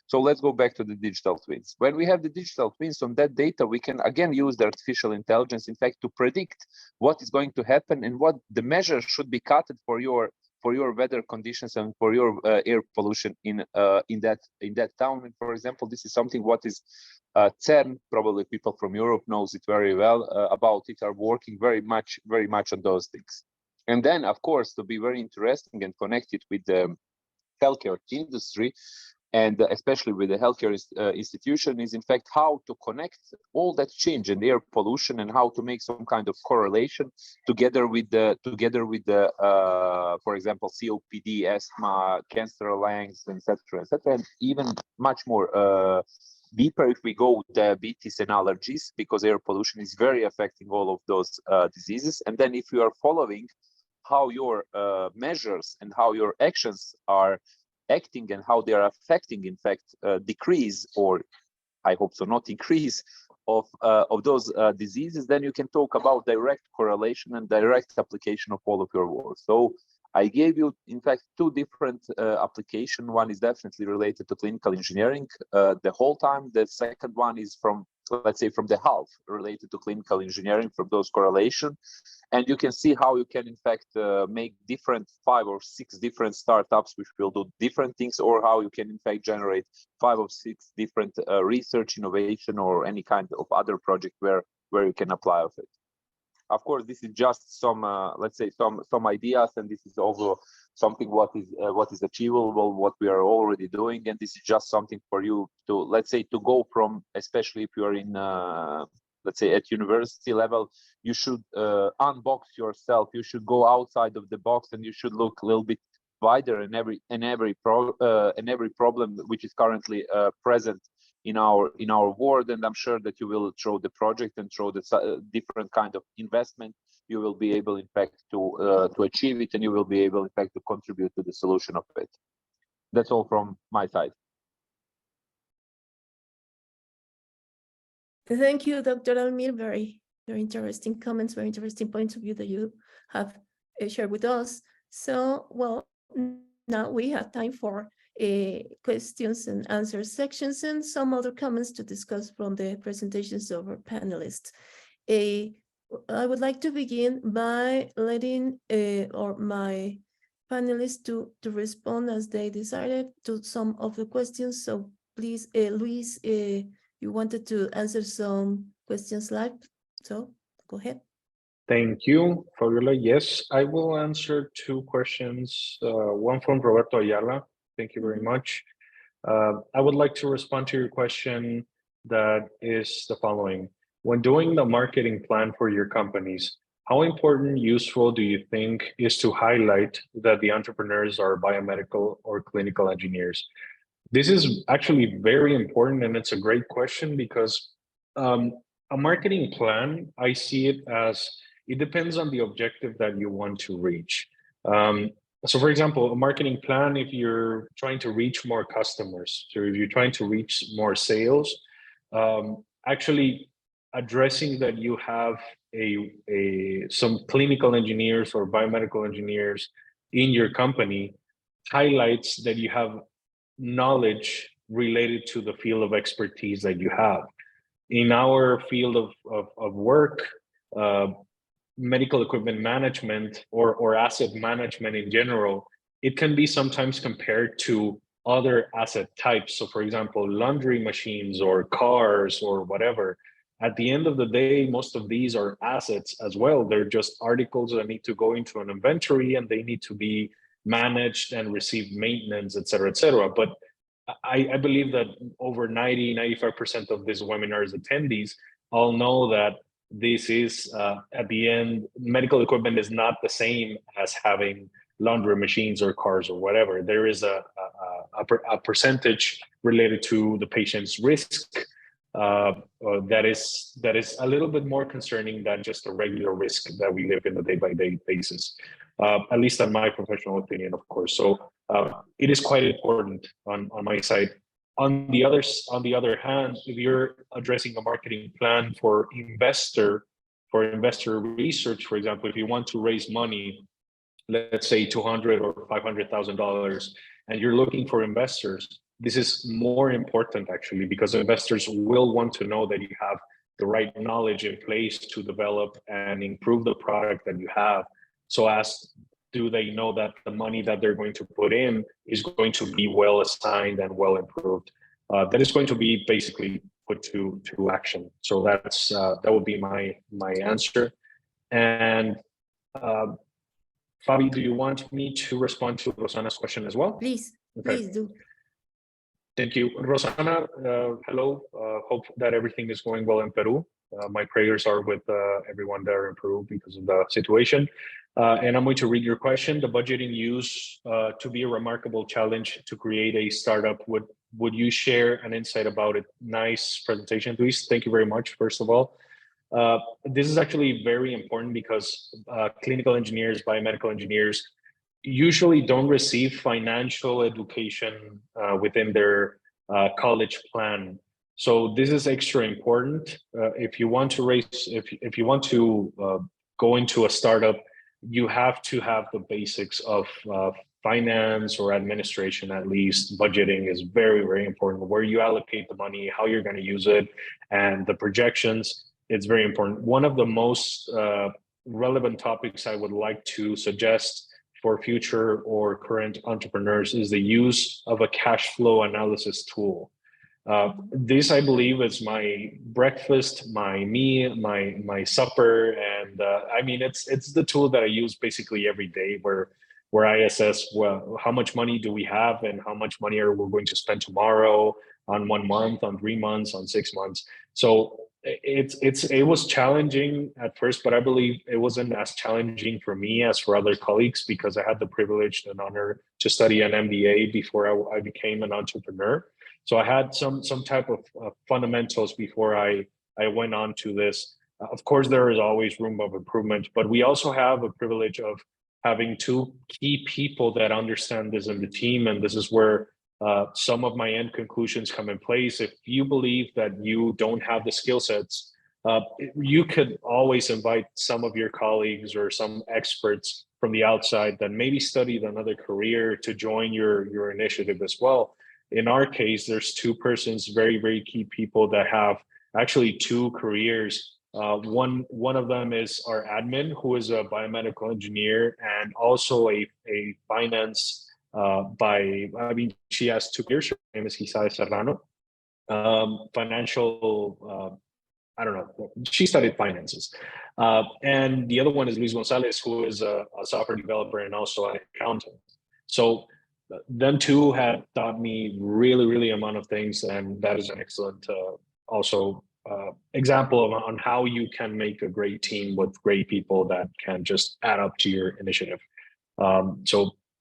So let's go back to the digital twins. When we have the digital twins, on that data, we can again use the artificial intelligence, in fact, to predict what is going to happen and what the measures should be cut for your weather conditions and for your air pollution in that town. And for example, this is something what is CERN, probably people from Europe knows it very well about it, are working very much on those things. And then, of course, to be very interesting and connected with the healthcare industry, and especially with the healthcare institution, is in fact how to connect all that change in air pollution and how to make some kind of correlation together with the for example, COPD, asthma, cancer lungs, etc., and even much more deeper if we go diabetes and allergies, because air pollution is very affecting all of those diseases. And then if you are following how your measures and how your actions are acting and how they are affecting, in fact, decrease, or I hope so not increase, of those diseases, then you can talk about direct correlation and direct application of all of your work. So I gave you, in fact, two different applications. One is definitely related to clinical engineering the whole time. The second one is from, let's say, from the half related to clinical engineering, from those correlation. And you can see how you can, in fact, make different 5 or 6 different startups which will do different things, or how you can, in fact, generate 5 or 6 different research, innovation, or any kind of other project where you can apply of it. Of course, this is just some, let's say, some ideas, and this is also something what is achievable, what we are already doing, and this is just something for you to, let's say, to go from, especially if you are in, let's say, at university level, you should unbox yourself. You should go outside of the box, and you should look a little bit wider in every problem which is currently present in our world. And I'm sure that you will, through the project and through the different kind of investment, you will be able, in fact, to achieve it, and you will be able, in fact, to contribute to the solution of it. That's all from my side. Thank you, Dr. Almir. Very interesting comments, very interesting points of view that you have shared with us. So, well, now we have time for questions and answer sections and some other comments to discuss from the presentations of our panelists. I would like to begin by letting my panelists to respond as they decided to some of the questions. So please, Luis, you wanted to answer some questions live, so go ahead. Thank you, Fabiola. Yes, I will answer 2 questions, one from Roberto Ayala. Thank you very much. I would like to respond to your question that is the following. When doing the marketing plan for your companies, how important, useful do you think is to highlight that the entrepreneurs are biomedical or clinical engineers? This is actually very important, and it's a great question because a marketing plan, I see it as, it depends on the objective that you want to reach. So for example, a marketing plan, if you're trying to reach more customers, so if you're trying to reach more sales, actually addressing that you have some clinical engineers or biomedical engineers in your company highlights that you have knowledge related to the field of expertise that you have. In our field of work, medical equipment management or asset management in general, it can be sometimes compared to other asset types. So for example, laundry machines or cars or whatever. At the end of the day, most of these are assets as well. They're just articles that need to go into an inventory and they need to be managed and receive maintenance, et cetera, et cetera. But I believe that over 90-95% of this webinar's attendees all know that this is at the end, medical equipment is not the same as having laundry machines or cars or whatever. There is a percentage related to the patient's risk that is a little bit more concerning than just a regular risk that we live in a day-by-day basis, at least in my professional opinion, of course. So it is quite important on my side. On the other hand, if you're addressing a marketing plan for investor research, for example, if you want to raise money, let's say $200,000 or $500,000, and you're looking for investors, this is more important actually, because investors will want to know that you have the right knowledge in place to develop and improve the product that you have. So as do they know that the money that they're going to put in is going to be well assigned and well improved, that is going to be basically put to action. So that's that would be my answer. And Fabi, do you want me to respond to Rosana's question as well? Please, Okay. please do. Thank you. Rosana, hello. Hope that everything is going well in Peru. My prayers are with everyone there in Peru because of the situation. And I'm going to read your question. The budgeting used to be a remarkable challenge to create a startup. Would you share an insight about it? Nice presentation, Luis. Thank you very much, first of all. This is actually very important because clinical engineers, biomedical engineers usually don't receive financial education within their college plan. So this is extra important. If you want to if you want to go into a startup, you have to have the basics of finance or administration, at least. Budgeting is very, very important. Where you allocate the money, how you're going to use it, and the projections. It's very important. One of the most relevant topics I would like to suggest for future or current entrepreneurs is the use of a cash flow analysis tool. This, I believe, is my breakfast, my supper, and I mean, it's the tool that I use basically every day, where I assess, well, how much money do we have, and how much money are we going to spend tomorrow, on 1 month, on 3 months, on 6 months. So it was challenging at first, but I believe it wasn't as challenging for me as for other colleagues, because I had the privilege and honor to study an MBA before I became an entrepreneur. So I had some type of fundamentals before I went on to this. Of course, there is always room of improvement, but we also have a privilege of having 2 key people that understand this in the team, and this is where some of my end conclusions come in place. If you believe that you don't have the skill sets, you could always invite some of your colleagues or some experts from the outside that maybe studied another career to join your initiative as well. In our case, there's 2 persons, very, very key people that have actually 2 careers. One of them is our admin, who is a biomedical engineer and also a finance she has 2 careers. Her name is Gisela Serrano. Financial, I don't know, she studied finances. And the other one is Luis Gonzalez, who is a software developer and also an accountant. So them 2 have taught me really amount of things, and that is an excellent also example on how you can make a great team with great people that can just add up to your initiative.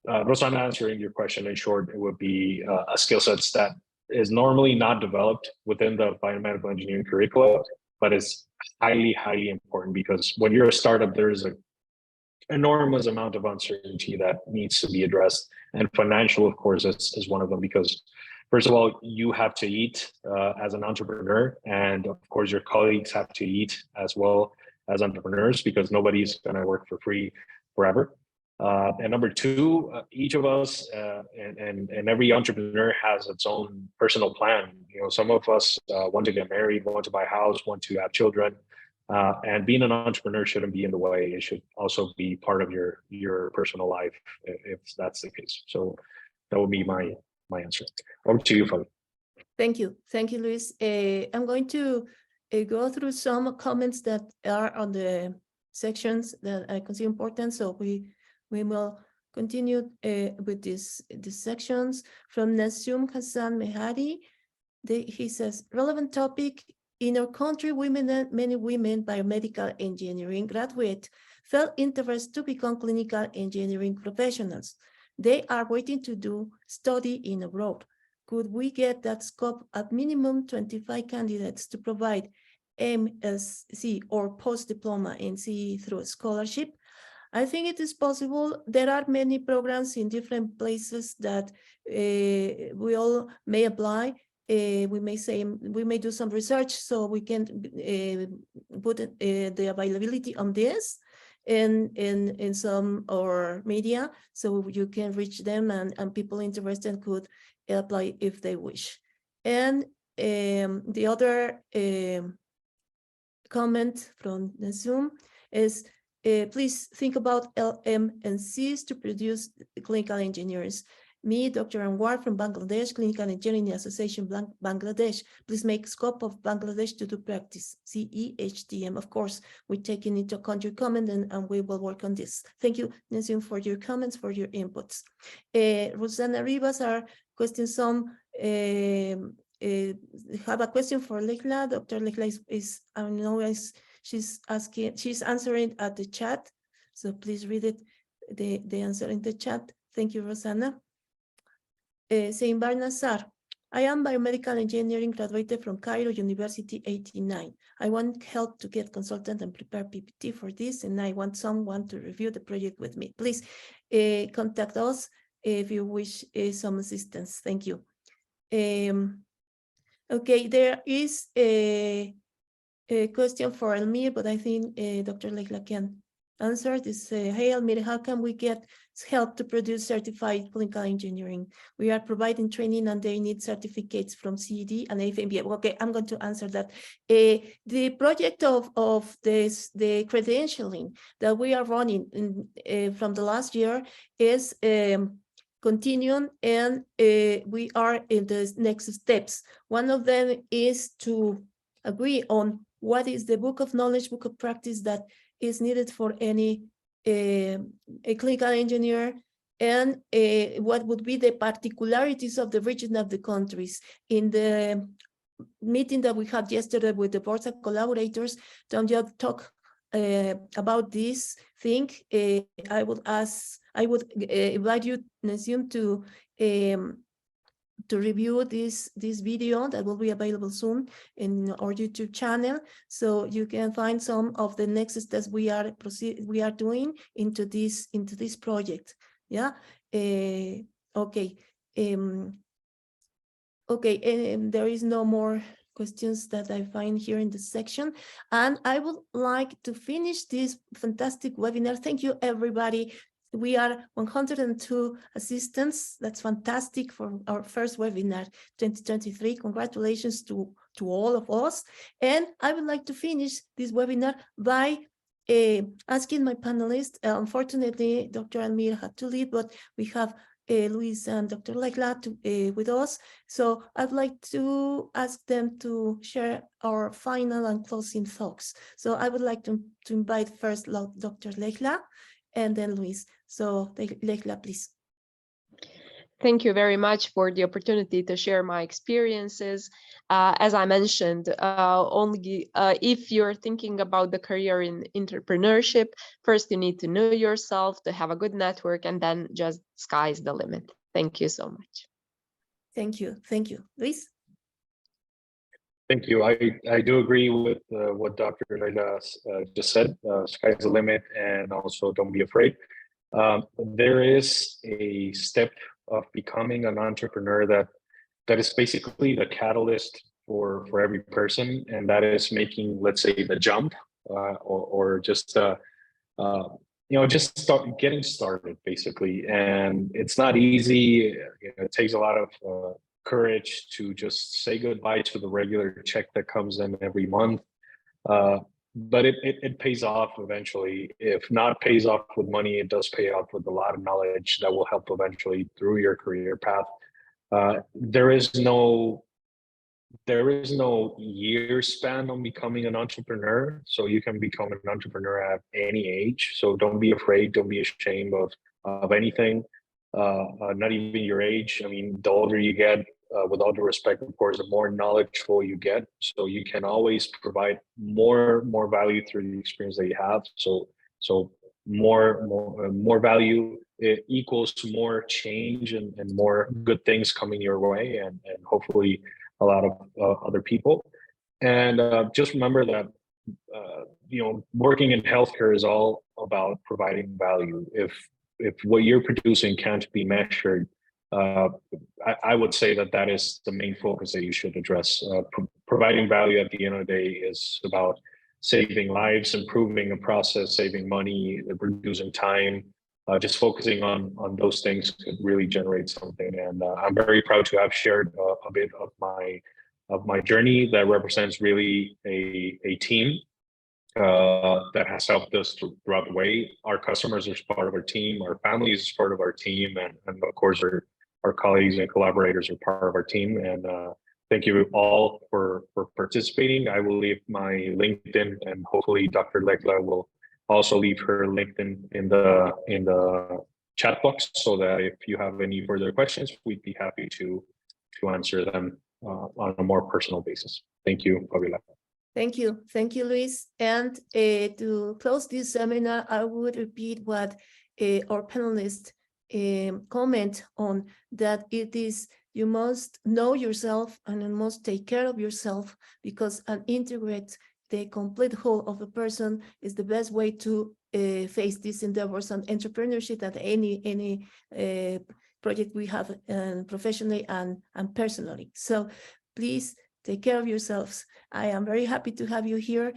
Rosana, answering your question in short, it would be a skill sets that is normally not developed within the biomedical engineering curricula, but is highly important, because when you're a startup, there is an enormous amount of uncertainty that needs to be addressed. And financial, of course, is one of them, because first of all, you have to eat as an entrepreneur, and of course, your colleagues have to eat as well as entrepreneurs, because nobody's going to work for free forever. And number 2, each of us and every entrepreneur has its own personal plan. You know, some of us want to get married, want to buy a house, want to have children, and being an entrepreneur shouldn't be in the way. It should also be part of your personal life, if that's the case. So that would be my answer. Over to you, Fabi. Thank you, Luis. I'm going to go through some comments that are on the sections that I consider important. So we will continue with these sections. From Nasum Hassan Mehari, he says, relevant topic, In our country, many women biomedical engineering graduates felt interest to become clinical engineering professionals. They are waiting to do study in abroad. Could we get that scope at minimum 25 candidates to provide MSc or post-diploma in CE through a scholarship? I think it is possible. There are many programs in different places that we all may apply. We may do some research so we can put the availability on this in some or media, so you can reach them, and people interested could apply if they wish. And the other comment from the Zoom is, please think about LM&Cs to produce clinical engineers. Me, Dr. Anwar from Bangladesh, Clinical Engineering Association, Bangladesh. Please make scope of Bangladesh to do practice. CEHTM, of course, we're taking into account your comment and we will work on this. Thank you, Nazim, for your comments, for your inputs. Rosana Rivas are questioning some, have a question for Lelja. Dr. Lelja she's answering at the chat. So please read it, the answer in the chat. Thank you, Rosana. Saying Barnasar, I am biomedical engineering graduated from Cairo University 89. I want help to get consultant and prepare PPT for this, and I want someone to review the project with me. Please contact us if you wish some assistance. Thank you. Okay, there is a question for Almir, but I think Dr. Lelja can answer this. Hey, Almir, how can we get help to produce certified clinical engineering? We are providing training and they need certificates from CED and IFMBE. Okay, I'm going to answer that. The project of the credentialing that we are running from the last year is continuing, and we are in the next steps. One of them is to agree on what is the book of knowledge, book of practice that is needed for any a clinical engineer, and what would be the particularities of the region of the countries. In the meeting that we had yesterday with the boards of collaborators, don't just talk about this thing. I would invite you, Nazim, to review this video that will be available soon in our YouTube channel, so you can find some of the next steps we are doing into this project. Yeah. Okay. Okay. And there is no more questions that I find here in the section, and I would like to finish this fantastic webinar. Thank you, everybody. We are 102 assistants. That's fantastic for our first webinar 2023. Congratulations to all of us. And I would like to finish this webinar by asking my panelists. Unfortunately, Dr. Almir had to leave, but we have Luis and Dr. Lelja with us. So I'd like to ask them to share our final and closing thoughts. So I would like to invite first Dr. Lelja and then Luis. So Lelja, please. Thank you very much for the opportunity to share my experiences. As I mentioned, only if you're thinking about the career in entrepreneurship, first you need to know yourself, to have a good network, and then just sky's the limit. Thank you so much. Thank you. Thank you. Luis? Thank you. I do agree with what Dr. Lelja just said. Sky's the limit, and also don't be afraid. There is a step of becoming an entrepreneur that is basically the catalyst for every person, and that is making, let's say, the jump, or just just getting started, basically. And it's not easy. It takes a lot of courage to just say goodbye to the regular check that comes in every month. But it pays off eventually. If not pays off with money, it does pay off with a lot of knowledge that will help eventually through your career path. There is no year span on becoming an entrepreneur. So you can become an entrepreneur at any age. So don't be afraid, don't be ashamed of anything, not even your age. I mean, the older you get, with all due respect, of course, the more knowledgeable you get. So you can always provide more value through the experience that you have. So more value, it equals more change and more good things coming your way, and hopefully a lot of other people. And just remember that working in healthcare is all about providing value. If what you're producing can't be measured, I would say that is the main focus that you should address. Providing value at the end of the day is about saving lives, improving a process, saving money, reducing time. Just focusing on those things could really generate something. And I'm very proud to have shared a bit of my journey that represents really a team that has helped us throughout the way. Our customers are part of our team, our families is part of our team, and of course our colleagues and collaborators are part of our team. And thank you all for participating. I will leave my LinkedIn, and hopefully Dr. Lelja will also leave her LinkedIn in the chat box, so that if you have any further questions, we'd be happy to answer them on a more personal basis. Thank you, Fabiola. Thank you, Luis. And to close this seminar, I would repeat what our panelists comment on, that it is, you must know yourself and you must take care of yourself, because an integrate the complete whole of a person is the best way to face these endeavors and entrepreneurship at any project we have, professionally and personally. So please take care of yourselves. I am very happy to have you here.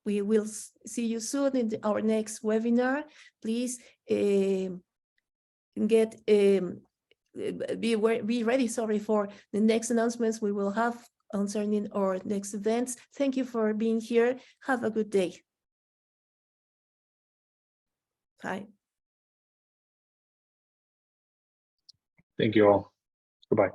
We will see you soon in our next webinar. Please be ready, for the next announcements we will have concerning our next events. Thank you for being here. Have a good day. Bye. Thank you all. Goodbye.